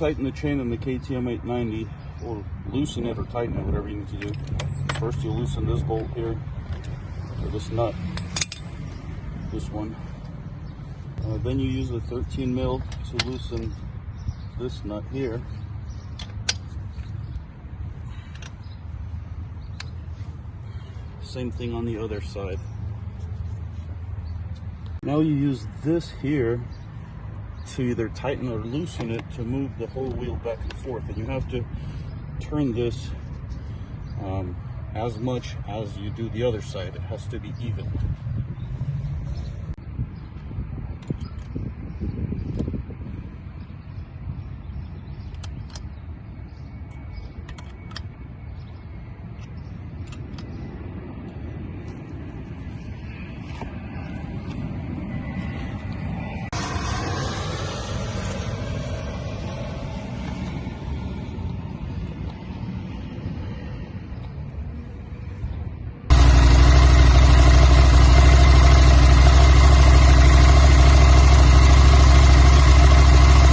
tighten the chain in the KTM 890, or loosen it or tighten it, whatever you need to do. First you loosen this bolt here, or this nut, this one. Then you use the 13 mil to loosen this nut here. Same thing on the other side. Now you use this here to either tighten or loosen it to move the whole wheel back and forth. And you have to turn this as much as you do the other side. It has to be even.